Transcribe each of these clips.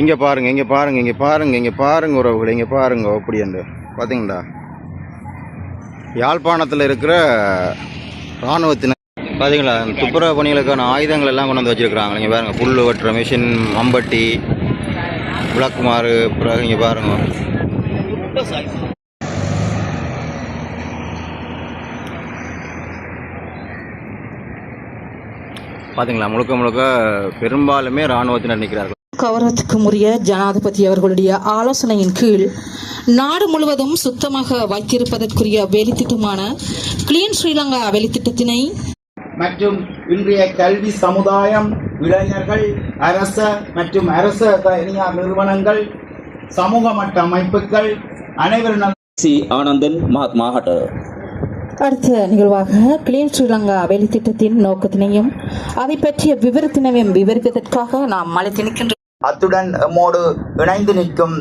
இங்கே பாருங்க, இங்கே பாருங்க, இங்கே பாருங்க, இங்கே பாருங்க உறவுகள், இங்கே பாருங்க. அப்படி என்று பார்த்தீங்களா, யாழ்ப்பாணத்தில் இருக்கிற இராணுவத்தினர் பார்த்தீங்களா, துப்புரவு பணிகளுக்கான ஆயுதங்கள் எல்லாம் கொண்டு வந்து வச்சுருக்குறாங்க. இங்கே பாருங்கள், புல் வெட்டுற மிஷின், மம்பட்டி, விளக்குமாறு, பிறகு இங்கே பாருங்க. பார்த்தீங்களா, முழுக்க முழுக்க பெரும்பாலுமே இராணுவத்தினர் நிற்கிறார்கள். கௌரவத்துக்குரிய ஜனாதிபதி அவர்களுடைய ஆலோசனையின் கீழ் நாடு முழுவதும் சுத்தமாக வைத்திருப்பதற்குரிய வேலைத்திட்டமான கிளீன் ஸ்ரீலங்கா வேலைத்திட்டத்தினை மற்றும் இன்றைய கல்வி சமுதாயம், இளைஞர்கள், அரச மற்றும் அரச தனியார் நிறுவனங்கள், சமூக மட்ட அமைப்புகள் அனைவரும் ஆனந்தன் மாகாட்ட அடுத்த நிகழ்வாக கிளீன் ஸ்ரீலங்கா வேலைத்திட்டத்தின் நோக்கத்தினையும் அதை பற்றிய விவரத்தினையும் விவரிப்பதற்காக நாம் அழைத்து நிற்கின்றோம். அத்துடன் நம்மோடு இணைந்து நிற்கும்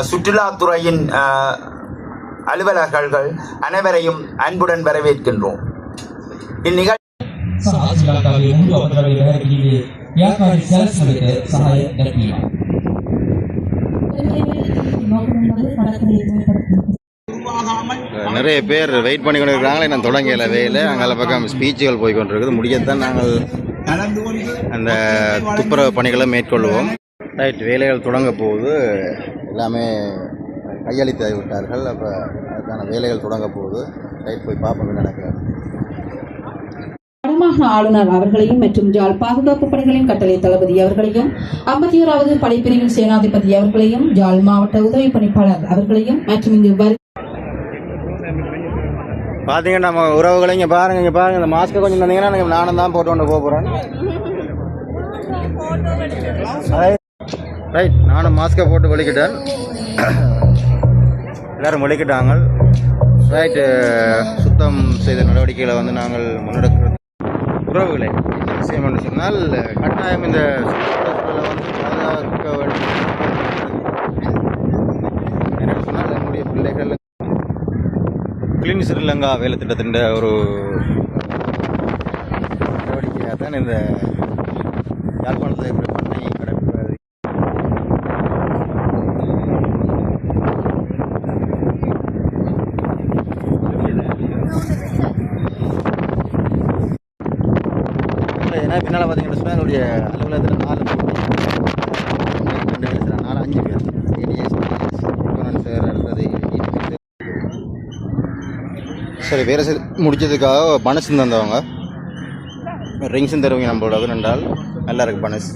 சுற்றுலாத்துறையின் அலுவலர்கள் அனைவரையும் அன்புடன் வரவேற்கின்றோம். இந்நிகழ்ச்சி நிறைய பேர் வெயிட் பண்ணி கொண்டு இருக்கிறாங்களே. நான் தொடங்கல வேலை அங்கே பக்கம் ஸ்பீச்சுகள் போய் கொண்டிருக்குது. முடியத்தான் நாங்கள் அந்த துப்புரவு பணிகளை மேற்கொள்வோம். ரைட், வேலைகள் தொடங்க போகுது. எல்லாமே கையளித்து விட்டார்கள். அப்போ அதுக்கான வேலைகள் தொடங்க போகுது. ரைட், போய் பார்ப்போம் நடக்கிறது. வடமாகாண ஆளுநர் அவர்களையும் மற்றும் ஜாழ் பாதுகாப்பு படைகளின் கட்டளை தளபதி அவர்களையும் 51வது படைப்பிரிவின் சேனாதிபதி அவர்களையும் ஜாழ் மாவட்ட உதவி பணிப்பாளர் அவர்களையும் மற்றும் இங்கு பார்த்தீங்கன்னா நம்ம உறவுகளை இங்கே பாருங்க, இங்கே பாருங்க. இந்த மாஸ்க்கை கொஞ்சம் தந்தீங்கன்னா நானும் தான் போட்டு கொண்டு போக போகிறேன். ரைட், நானும் மாஸ்கை போட்டு வெளிக்கிட்டேன். எல்லோரும் வெளிக்கிட்டாங்க. ரைட்டு, சுத்தம் செய்த நடவடிக்கைகளை வந்து நாங்கள் முன்னெடுக்கிறது. உறவுகளை விஷயம் என்று சொன்னால் கட்டாயம் இந்த சுற்றுச்சூழலை வந்து பாதுகாக்க வேண்டும். என்ன சொன்னால் நம்முடைய பிள்ளைகள் கிளீன் ஸ்ரீலங்கா வேலை திட்டத்தின் ஒரு நடவடிக்கையாக தான் இந்த யாழ்ப்பாணத்தில் இருக்கிற பண்ணை கிடப்பது. ஏன்னா பின்னால் பார்த்தீங்கன்னா சொன்னால் என்னுடைய அலுவலகத்தில் 4 5 பேர் சார் அடுத்தது. சரி, வேறு முடிச்சதுக்காக பனஸ் தந்தவங்க ரிங்ஸும் தருவீங்க நம்மளோட என்றால் நல்லா இருக்கு பனஸ்.